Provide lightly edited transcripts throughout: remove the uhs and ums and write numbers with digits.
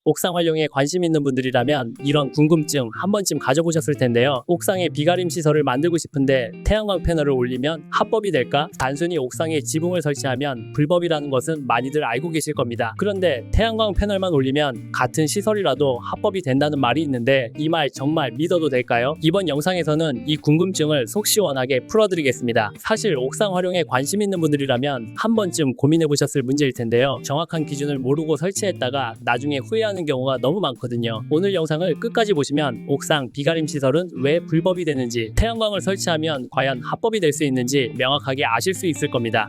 옥상 활용에 관심 있는 분들이라면 이런 궁금증 한 번쯤 가져보셨을 텐데요. 옥상에 비가림 시설을 만들고 싶은데 태양광 패널을 올리면 합법이 될까? 단순히 옥상에 지붕을 설치하면 불법이라는 것은 많이들 알고 계실 겁니다. 그런데 태양광 패널만 올리면 같은 시설이라도 합법이 된다는 말이 있는데 이 말 정말 믿어도 될까요? 이번 영상에서는 이 궁금증을 속 시원하게 풀어드리겠습니다. 사실 옥상 활용에 관심 있는 분들이라면 한 번쯤 고민해 보셨을 문제일 텐데요. 정확한 기준을 모르고 설치했다가 나중에 후회하는 경우가 너무 많거든요. 오늘 영상을 끝까지 보시면 옥상 비가림 시설은 왜 불법이 되는지, 태양광을 설치하면 과연 합법이 될 수 있는지 명확하게 아실 수 있을 겁니다.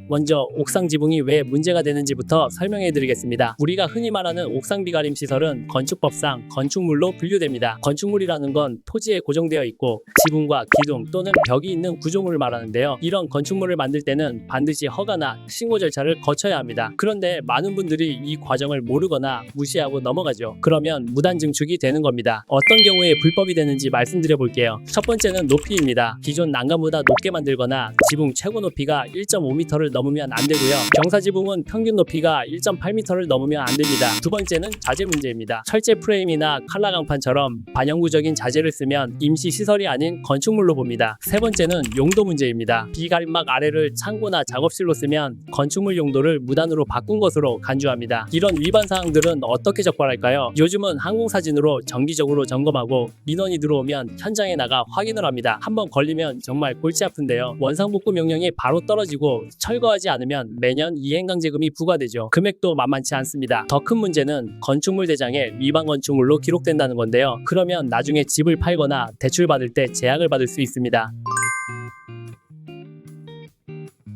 먼저 옥상 지붕이 왜 문제가 되는지부터 설명해 드리겠습니다. 우리가 흔히 말하는 옥상 비가림 시설은 건축법상 건축물로 분류됩니다. 건축물이라는 건 토지에 고정되어 있고 지붕과 기둥 또는 벽이 있는 구조물을 말하는데요. 이런 건축물을 만들 때는 반드시 허가나 신고 절차를 거쳐야 합니다. 그런데 많은 분들이 이 과정을 모르거나 무시하고 넘어가죠. 그러면 무단 증축이 되는 겁니다. 어떤 경우에 불법이 되는지 말씀드려 볼게요. 첫 번째는 높이입니다. 기존 난간보다 높게 만들거나 지붕 최고 높이가 1.5m를 넘으면 안 되고요. 경사지붕은 평균 높이가 1.8m를 넘으면 안 됩니다. 두 번째는 자재 문제입니다. 철제 프레임이나 칼라 강판처럼 반영구적인 자재를 쓰면 임시 시설이 아닌 건축물로 봅니다. 세 번째는 용도 문제입니다. 비가림막 아래를 창고나 작업실로 쓰면 건축물 용도를 무단으로 바꾼 것으로 간주합니다. 이런 위반 사항들은 어떻게 적발할까요? 요즘은 항공사진으로 정기적으로 점검하고 민원이 들어오면 현장에 나가 확인을 합니다. 한번 걸리면 정말 골치 아픈데요. 원상복구 명령이 바로 떨어지고 철거하지 않으면 매년 이행강제금이 부과되죠. 금액도 만만치 않습니다. 더 큰 문제는 건축물 대장에 위반 건축물로 기록된다는 건데요. 그러면 나중에 집을 팔거나 대출받을 때 제약을 받을 수 있습니다.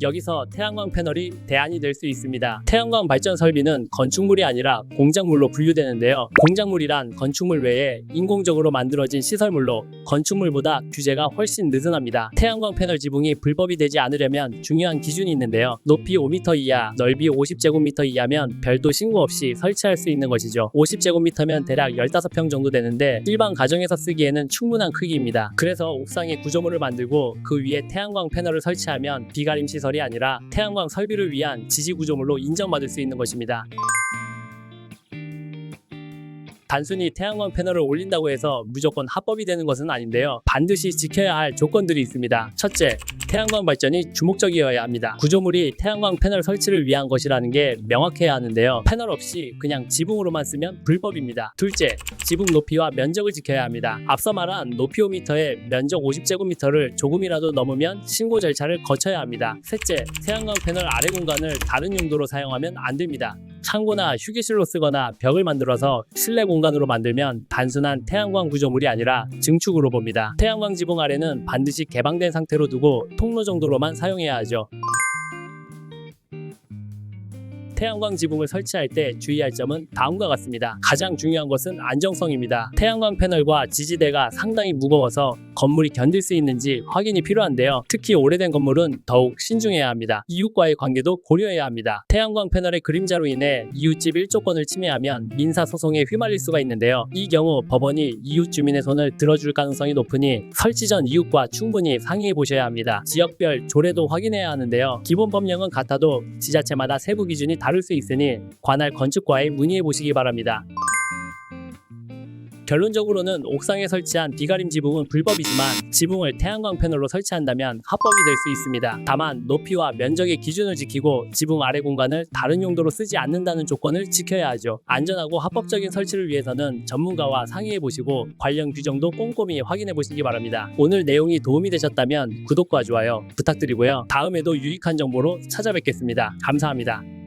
여기서 태양광 패널이 대안이 될 수 있습니다. 태양광 발전 설비는 건축물이 아니라 공작물로 분류되는데요. 공작물이란 건축물 외에 인공적으로 만들어진 시설물로 건축물보다 규제가 훨씬 느슨합니다. 태양광 패널 지붕이 불법이 되지 않으려면 중요한 기준이 있는데요. 높이 5m 이하, 넓이 50제곱미터 이하면 별도 신고 없이 설치할 수 있는 것이죠. 50제곱미터면 대략 15평 정도 되는데 일반 가정에서 쓰기에는 충분한 크기입니다. 그래서 옥상에 구조물을 만들고 그 위에 태양광 패널을 설치하면 비가림 시설 이 아니라 태양광 설비를 위한 지지 구조물로 인정받을 수 있는 것입니다. 단순히 태양광 패널을 올린다고 해서 무조건 합법이 되는 것은 아닌데요. 반드시 지켜야 할 조건들이 있습니다. 첫째, 태양광 발전이 주목적이어야 합니다. 구조물이 태양광 패널 설치를 위한 것이라는 게 명확해야 하는데요. 패널 없이 그냥 지붕으로만 쓰면 불법입니다. 둘째, 지붕 높이와 면적을 지켜야 합니다. 앞서 말한 높이 5m에 면적 50제곱미터를 조금이라도 넘으면 신고 절차를 거쳐야 합니다. 셋째, 태양광 패널 아래 공간을 다른 용도로 사용하면 안 됩니다. 창고나 휴게실로 쓰거나 벽을 만들어서 실내 공간으로 만들면 단순한 태양광 구조물이 아니라 증축으로 봅니다. 태양광 지붕 아래는 반드시 개방된 상태로 두고 통로 정도로만 사용해야 하죠. 태양광 지붕을 설치할 때 주의할 점은 다음과 같습니다. 가장 중요한 것은 안정성입니다. 태양광 패널과 지지대가 상당히 무거워서 건물이 견딜 수 있는지 확인이 필요한데요. 특히 오래된 건물은 더욱 신중해야 합니다. 이웃과의 관계도 고려해야 합니다. 태양광 패널의 그림자로 인해 이웃집 일조권을 침해하면 민사소송에 휘말릴 수가 있는데요. 이 경우 법원이 이웃 주민의 손을 들어줄 가능성이 높으니 설치 전 이웃과 충분히 상의해 보셔야 합니다. 지역별 조례도 확인해야 하는데요. 기본 법령은 같아도 지자체마다 세부 기준이 다를 수 있으니 관할 건축과에 문의해 보시기 바랍니다. 결론적으로는 옥상에 설치한 비가림 지붕은 불법이지만 지붕을 태양광 패널로 설치한다면 합법이 될 수 있습니다. 다만 높이와 면적의 기준을 지키고 지붕 아래 공간을 다른 용도로 쓰지 않는다는 조건을 지켜야 하죠. 안전하고 합법적인 설치를 위해서는 전문가와 상의해 보시고 관련 규정도 꼼꼼히 확인해 보시기 바랍니다. 오늘 내용이 도움이 되셨다면 구독과 좋아요 부탁드리고요. 다음에도 유익한 정보로 찾아뵙겠습니다. 감사합니다.